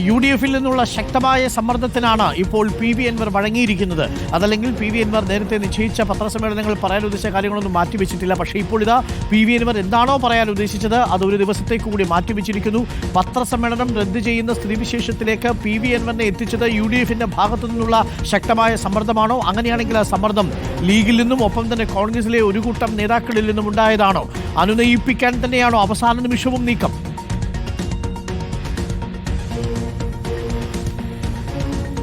UDF-ൽ നിന്നുള്ള ശക്തമായ സമ്മർദ്ദത്തിനാണ് ഇപ്പോൾ PV അൻവർ വഴങ്ങിയിരിക്കുന്നത്. അതല്ലെങ്കിൽ PV അൻവർ നേരത്തെ നിശ്ചയിച്ച പത്രസമ്മേളനങ്ങൾ പറയാൻ ഉദ്ദേശിച്ച കാര്യങ്ങളൊന്നും മാറ്റിവെച്ചിട്ടില്ല. പക്ഷേ ഇപ്പോൾ ഇതാ PV അൻവർ എന്താണോ പറയാൻ ഉദ്ദേശിച്ചത് അത് ഒരു ദിവസത്തേക്ക് കൂടി മാറ്റിവെച്ചിരിക്കുന്നു. പത്രസമ്മേളനം റദ്ദ് ചെയ്യുന്ന സ്ഥിതിവിശേഷത്തിലേക്ക് PV അൻവറിനെ എത്തിച്ചത് UDF-ന്റെ ഭാഗത്തു നിന്നുള്ള ശക്തമായ സമ്മർദ്ദമാണോ? അങ്ങനെയാണെങ്കിൽ ആ സമ്മർദ്ദം ലീഗിൽ നിന്നും ഒപ്പം തന്നെ കോൺഗ്രസിലെ ഒരു കൂട്ടം നേതാക്കളിൽ നിന്നും ഉണ്ടായതാണോ? അനുനയിപ്പിക്കാൻ തന്നെയാണോ അവസാന നിമിഷവും നീക്കം?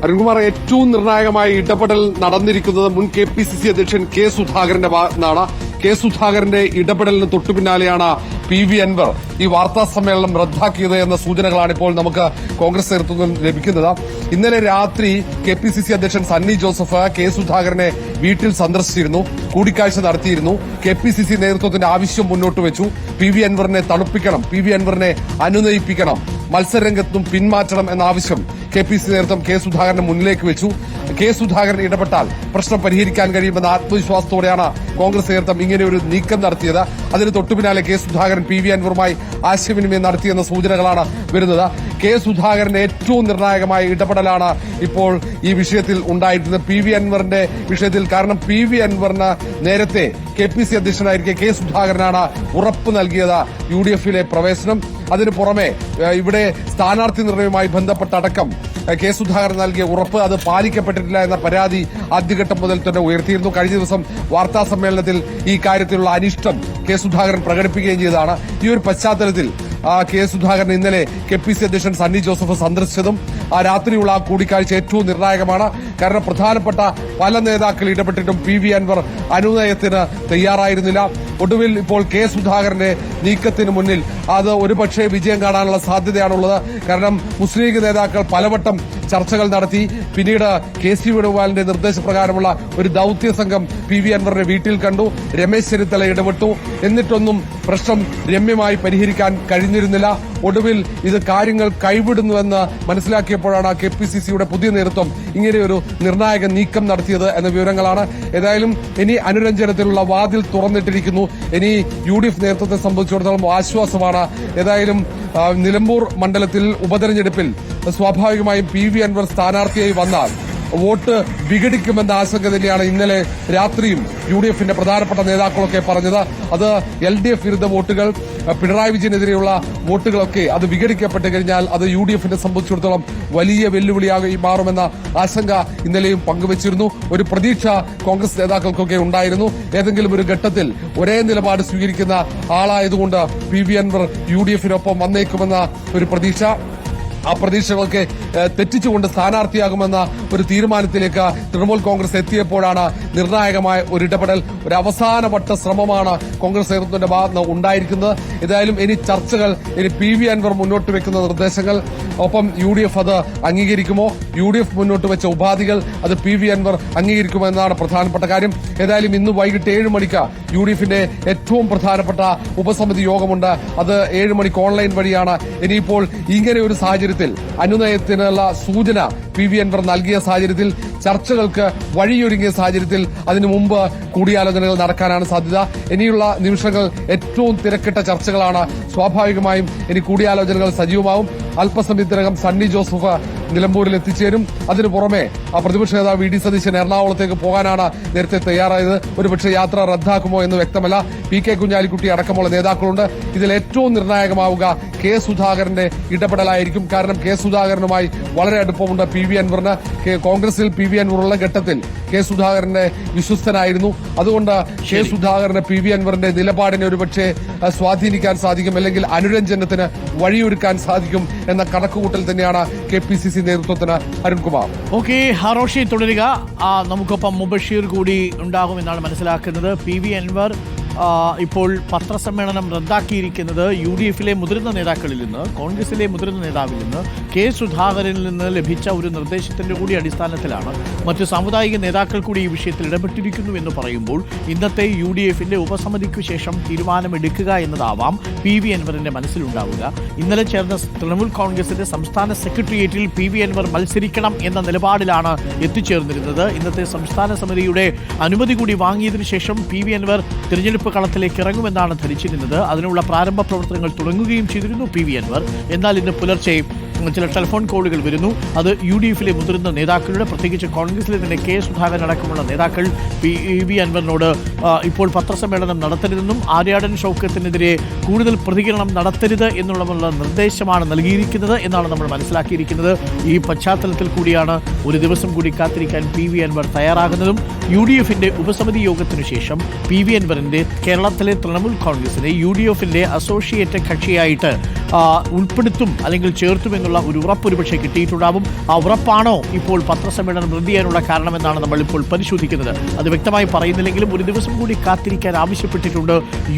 അരുൺകുമാർ, ഏറ്റവും നിർണായകമായ ഇടപെടൽ നടന്നിരിക്കുന്നത് മുൻ KPCC അധ്യക്ഷൻ കെ സുധാകരന്റെ ഭാഗത്തുനിന്നാണ്. കെ സുധാകരന്റെ ഇടപെടലിന് തൊട്ടുപിന്നാലെയാണ് PV അൻവർ ഈ വാർത്താ സമ്മേളനം റദ്ദാക്കിയത് എന്ന സൂചനകളാണ് ഇപ്പോൾ നമുക്ക് കോൺഗ്രസ് നേതൃത്വത്തിൽ ലഭിക്കുന്നത്. ഇന്നലെ രാത്രി KPCC അധ്യക്ഷൻ സണ്ണി ജോസഫ് കെ സുധാകരനെ വീട്ടിൽ സന്ദർശിച്ചിരുന്നു, കൂടിക്കാഴ്ച നടത്തിയിരുന്നു. KPCC നേതൃത്വത്തിന്റെ ആവശ്യം മുന്നോട്ട് വെച്ചു. PV അൻവറിനെ തണുപ്പിക്കണം, PV അൻവറിനെ അനുനയിപ്പിക്കണം, മത്സരരംഗത്തും പിന്മാറ്റണം എന്ന ആവശ്യം KPCC നേതൃത്വം കെ സുധാകരന്റെ മുന്നിലേക്ക് വെച്ചു. കെ സുധാകരൻ ഇടപെട്ടാൽ പ്രശ്നം പരിഹരിക്കാൻ കഴിയുമെന്ന ആത്മവിശ്വാസത്തോടെയാണ് കോൺഗ്രസ് നേതൃത്വം ഇങ്ങനെ ഒരു നീക്കം നടത്തിയത്. അതിന് തൊട്ടുപിന്നാലെ കെ സുധാകരൻ PV അൻവറുമായി ആശയവിനിമയം നടത്തിയെന്ന സൂചനകളാണ് വരുന്നത്. കെ സുധാകരന്റെ ഏറ്റവും നിർണായകമായ ഇടപെടലാണ് ഇപ്പോൾ ഈ വിഷയത്തിൽ ഉണ്ടായിരുന്നത്, PV അൻവറിന്റെ വിഷയത്തിൽ. കാരണം PV അൻവറിന് നേരത്തെ KPCC അധ്യക്ഷനായിരിക്കെ കെ സുധാകരനാണ് ഉറപ്പ് നൽകിയത് UDF-ലെ പ്രവേശനം. അതിനു പുറമെ ഇവിടെ സ്ഥാനാർത്ഥി നിർണയവുമായി ബന്ധപ്പെട്ടടക്കം കെ സുധാകരൻ നൽകിയ ഉറപ്പ് അത് പാലിക്കപ്പെട്ടിട്ടില്ല എന്ന പരാതി ആദ്യഘട്ടം മുതൽ തന്നെ ഉയർത്തിയിരുന്നു. കഴിഞ്ഞ ദിവസം വാർത്താ സമ്മേളനത്തിൽ ഈ കാര്യത്തിലുള്ള അനിഷ്ടം കെ സുധാകരൻ പ്രകടിപ്പിക്കുകയും ചെയ്തതാണ്. ഈ ഒരു പശ്ചാത്തലത്തിൽ കെ സുധാകരൻ ഇന്നലെ KPCC അധ്യക്ഷൻ സണ്ണി ജോസഫ് സന്ദർശിച്ചതും ആ രാത്രിയുള്ള ആ കൂടിക്കാഴ്ച ഏറ്റവും നിർണായകമാണ്. കാരണം പ്രധാനപ്പെട്ട പല നേതാക്കൾ ഇടപെട്ടിട്ടും PV അൻവർ അനുനയത്തിന് തയ്യാറായിരുന്നില്ല. ഒടുവിൽ ഇപ്പോൾ കെ സുധാകരന്റെ നീക്കത്തിന് മുന്നിൽ അത് ഒരുപക്ഷെ വിജയം കാണാനുള്ള സാധ്യതയാണുള്ളത്. കാരണം മുസ്ലിം ലീഗ് നേതാക്കൾ പലവട്ടം ചർച്ചകൾ നടത്തി. പിന്നീട് KC വേണുഗോപാലിന്റെ നിർദ്ദേശപ്രകാരമുള്ള ഒരു ദൌത്യ സംഘം PV അൻവറിന്റെ വീട്ടിൽ കണ്ടു. രമേശ് ചെന്നിത്തല ഇടപെട്ടു. എന്നിട്ടൊന്നും പ്രശ്നം രമ്യമായി പരിഹരിക്കാൻ കഴിഞ്ഞിരുന്നില്ല. ഒടുവിൽ ഇത് കാര്യങ്ങൾ കൈവിടുന്നുവെന്ന് മനസ്സിലാക്കിയപ്പോഴാണ് KPCCയുടെ പുതിയ നേതൃത്വം ഇങ്ങനെയൊരു നിർണായക നീക്കം നടത്തിയത് എന്ന വിവരങ്ങളാണ്. ഏതായാലും ഇനി അനുരഞ്ജനത്തിലുള്ള വാതിൽ തുറന്നിട്ടിരിക്കുന്നു. ഇനി UDF നേതൃത്വത്തെ സംബന്ധിച്ചിടത്തോളം ആശ്വാസമാണ്. ഏതായാലും നിലമ്പൂർ മണ്ഡലത്തിൽ ഉപതെരഞ്ഞെടുപ്പിൽ സ്വാഭാവികമായും PV അൻവർ സ്ഥാനാർത്ഥിയായി വന്നാൽ വോട്ട് വിഘടിക്കുമെന്ന ആശങ്ക തന്നെയാണ് ഇന്നലെ രാത്രിയും UDF-ന്റെ പ്രധാനപ്പെട്ട നേതാക്കളൊക്കെ പറഞ്ഞത്. അത് LDF വിരുദ്ധ വോട്ടുകൾ, പിണറായി വിജയനെതിരെയുള്ള വോട്ടുകളൊക്കെ അത് വിഘടിക്കപ്പെട്ട് കഴിഞ്ഞാൽ അത് UDF-നെ സംബന്ധിച്ചിടത്തോളം വലിയ വെല്ലുവിളിയായി മാറുമെന്ന ആശങ്ക ഇന്നലെയും പങ്കുവച്ചിരുന്നു. ഒരു പ്രതീക്ഷ കോൺഗ്രസ് നേതാക്കൾക്കൊക്കെ ഉണ്ടായിരുന്നു. ഏതെങ്കിലും ഒരു ഘട്ടത്തിൽ ഒരേ നിലപാട് സ്വീകരിക്കുന്ന ആളായതുകൊണ്ട് PV അൻവർ UDF-നൊപ്പം വന്നേക്കുമെന്ന ഒരു പ്രതീക്ഷ. ആ പ്രതീക്ഷകളൊക്കെ തെറ്റിച്ചുകൊണ്ട് സ്ഥാനാർത്ഥിയാകുമെന്ന ഒരു തീരുമാനത്തിലേക്ക് തൃണമൂൽ കോൺഗ്രസ് എത്തിയപ്പോഴാണ് നിർണായകമായ ഒരു ഇടപെടൽ, ഒരു അവസാനവട്ട ശ്രമമാണ് കോൺഗ്രസ് നേതൃത്വത്തിന്റെ ഭാഗത്ത് ഉണ്ടായിരിക്കുന്നത്. ഏതായാലും ഇനി ചർച്ചകൾ, ഇനി PV അൻവർ മുന്നോട്ട് വെക്കുന്ന നിർദ്ദേശങ്ങൾ, ഒപ്പം UDF അത് അംഗീകരിക്കുമോ, UDF മുന്നോട്ട് വെച്ച ഉപാധികൾ അത് PV അൻവർ അംഗീകരിക്കുമോ എന്നതാണ് പ്രധാനപ്പെട്ട കാര്യം. ഏതായാലും ഇന്ന് വൈകിട്ട് 7 മണിക്ക് UDF-ന്റെ ഏറ്റവും പ്രധാനപ്പെട്ട ഉപസമിതി യോഗമുണ്ട്. അത് 7 മണിക്ക് ഓൺലൈൻ വഴിയാണ്. ഇനിയിപ്പോൾ ഇങ്ങനെ ഒരു സാഹചര്യത്തിൽ അനുനയത്തിനുള്ള സൂചന PV അൻവർ നൽകിയ സാഹചര്യത്തിൽ, ചർച്ചകൾക്ക് വഴിയൊരുങ്ങിയ സാഹചര്യത്തിൽ അതിനു മുമ്പ് കൂടിയാലോചനകൾ നടക്കാനാണ് സാധ്യത. ഇനിയുള്ള നിമിഷങ്ങൾ ഏറ്റവും തിരക്കിട്ട ചർച്ചകളാണ്. സ്വാഭാവികമായും ഇനി കൂടിയാലോചനകൾ സജീവമാവും. അല്പസമയത്തിനകം സണ്ണി ജോസഫ് നിലമ്പൂരിൽ എത്തിച്ചേരും. അതിനു പുറമെ പ്രതിപക്ഷ നേതാവ് VD സതീശൻ എറണാകുളത്തേക്ക് പോകാനാണ് നേരത്തെ തയ്യാറായത്. ഒരുപക്ഷെ യാത്ര റദ്ദാക്കുമോ എന്ന് വ്യക്തമല്ല. PK കുഞ്ഞാലിക്കുട്ടി അടക്കമുള്ള നേതാക്കളുണ്ട്. ഇതിൽ ഏറ്റവും നിർണായകമാവുക കെ സുധാകരന്റെ ഇടപെടലായിരിക്കും. കാരണം കെ സുധാകരനുമായി വളരെ അടുപ്പമുണ്ട് PV അൻവറിന്. കോൺഗ്രസിൽ PV അൻവർ ഉള്ള ഘട്ടത്തിൽ കെ സുധാകരന്റെ വിശ്വസ്തനായിരുന്നു. അതുകൊണ്ട് കെ സുധാകരന് PV അൻവറിന്റെ നിലപാടിനെ ഒരുപക്ഷെ സ്വാധീനിക്കാൻ സാധിക്കും, അല്ലെങ്കിൽ അനുരഞ്ജനത്തിന് വഴിയൊരുക്കാൻ സാധിക്കും എന്ന കണക്കുകൂട്ടൽ തന്നെയാണ് KPCC നേതൃത്വത്തിന്. അരുൺകുമാർ. ഓക്കെ, ഹറോഷി തുടരുക. നമുക്കൊപ്പം മുബഷീർ കൂടി ഉണ്ടാകുമെന്നാണ് മനസ്സിലാക്കുന്നത്. PV അൻവർ ഇപ്പോൾ പത്രസമ്മേളനം റദ്ദാക്കിയിരിക്കുന്നത് UDF-ലെ മുതിർന്ന നേതാക്കളിൽ നിന്ന്, കോൺഗ്രസിലെ മുതിർന്ന നേതാവിൽ നിന്ന്, കെ സുധാകരനിൽ നിന്ന് ലഭിച്ച ഒരു നിർദ്ദേശത്തിന്റെ കൂടി അടിസ്ഥാനത്തിലാണ്. മറ്റു സാമുദായിക നേതാക്കൾ കൂടി ഈ വിഷയത്തിൽ ഇടപെട്ടിരിക്കുന്നു എന്ന് പറയുമ്പോൾ ഇന്നത്തെ UDF-ന്റെ ഉപസമിതിക്കു ശേഷം തീരുമാനമെടുക്കുക എന്നതാവാം PV അൻവറിന്റെ മനസ്സിലുണ്ടാവുക. ഇന്നലെ ചേർന്ന തൃണമൂൽ കോൺഗ്രസിന്റെ സംസ്ഥാന സെക്രട്ടേറിയറ്റിൽ PV അൻവർ മത്സരിക്കണം എന്ന നിലപാടിലാണ് എത്തിച്ചേർന്നിരുന്നത്. ഇന്നത്തെ സംസ്ഥാന സമിതിയുടെ അനുമതി കൂടി വാങ്ങിയതിനു ശേഷം PV അൻവർ തിരഞ്ഞെടുപ്പ് കളത്തിലേക്ക് ഇറങ്ങുമെന്നാണ് ധരിച്ചിരുന്നത്. അതിനുള്ള പ്രാരംഭ പ്രവർത്തനങ്ങൾ തുടങ്ങുകയും ചെയ്തിരുന്നു PV അൻവർ. എന്നാൽ ഇന്ന് പുലർച്ചെ ചില ടെലിഫോൺ കോളുകൾ വരുന്നു. അത് UDF-ലെ മുതിർന്ന നേതാക്കളുടെ, പ്രത്യേകിച്ച് കോൺഗ്രസിലെ തന്നെ കെ സുധാകരൻ അടക്കമുള്ള നേതാക്കൾ PV അൻവറിനോട് ഇപ്പോൾ പത്രസമ്മേളനം നടത്തരുതെന്നും ആര്യാടൻ ഷൗക്കത്തിനെതിരെ കൂടുതൽ പ്രതികരണം നടത്തരുത് എന്നുള്ള നിർദ്ദേശമാണ് നൽകിയിരിക്കുന്നത് എന്നാണ് നമ്മൾ മനസ്സിലാക്കിയിരിക്കുന്നത്. ഈ പശ്ചാത്തലത്തിൽ കൂടിയാണ് ഒരു ദിവസം കൂടി കാത്തിരിക്കാൻ PV അൻവർ തയ്യാറാകുന്നതും. UDF-ന്റെ ഉപസമിതി യോഗത്തിനു ശേഷം PV അൻവറിന്റെ കേരളത്തിലെ തൃണമൂൽ കോൺഗ്രസിനെ UDF-ന്റെ അസോസിയേറ്റ് കക്ഷിയായിട്ട് ഉൾപ്പെടുത്തും അല്ലെങ്കിൽ ചേർത്തും എന്നുള്ള ഒരു ഉറപ്പ് ഒരുപക്ഷെ കിട്ടിയിട്ടുണ്ടാവും. ആ ഉറപ്പാണോ ഇപ്പോൾ പത്രസമ്മേളനം റദ്ദ് ചെയ്യാനുള്ള കാരണമെന്നാണ് നമ്മൾ ഇപ്പോൾ പരിശോധിക്കുന്നത്. അത് വ്യക്തമായി പറയുന്നില്ലെങ്കിലും ഒരു ദിവസം കൂടി കാത്തിരിക്കാൻ ആവശ്യപ്പെട്ടിട്ടുണ്ട്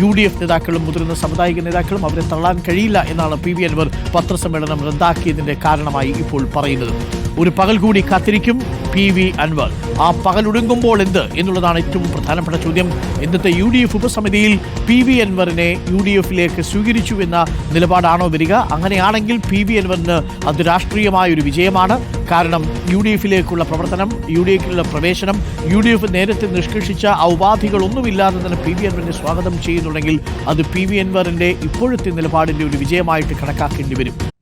UDF നേതാക്കളും മുതിർന്ന സാമുദായിക നേതാക്കളും. അവരെ തള്ളാൻ കഴിയില്ല എന്നാണ് PV അൻവർ പത്രസമ്മേളനം റദ്ദാക്കിയതിന്റെ കാരണമായി ഇപ്പോൾ പറയുന്നത്. ഒരു പകൽ കൂടി കാത്തിരിക്കും PV അൻവർ. ആ പകൽ ഒടുങ്ങുമ്പോൾ എന്ത് എന്നുള്ളതാണ് ഏറ്റവും പ്രധാനപ്പെട്ട ചോദ്യം. ഇന്നത്തെ UDF ഉപസമിതിയിൽ PV അൻവറിനെ UDF-ലേക്ക് സ്വീകരിച്ചു എന്ന നിലപാടാണോ വരിക? അങ്ങനെയാണെങ്കിൽ PV അൻവറിന് അത് രാഷ്ട്രീയമായ ഒരു വിജയമാണ്. കാരണം UDF-ലേക്കുള്ള പ്രവർത്തനം, UDF-ലേക്കുള്ള പ്രവേശനം, UDF നേരത്തെ നിഷ്കർഷിച്ച ഔപാധികളൊന്നുമില്ലാതെ തന്നെ PV അൻവറിനെ സ്വാഗതം ചെയ്യുന്നുണ്ടെങ്കിൽ അത് PV അൻവറിന്റെ ഇപ്പോഴത്തെ നിലപാടിന്റെ ഒരു വിജയമായിട്ട് കണക്കാക്കേണ്ടി വരും.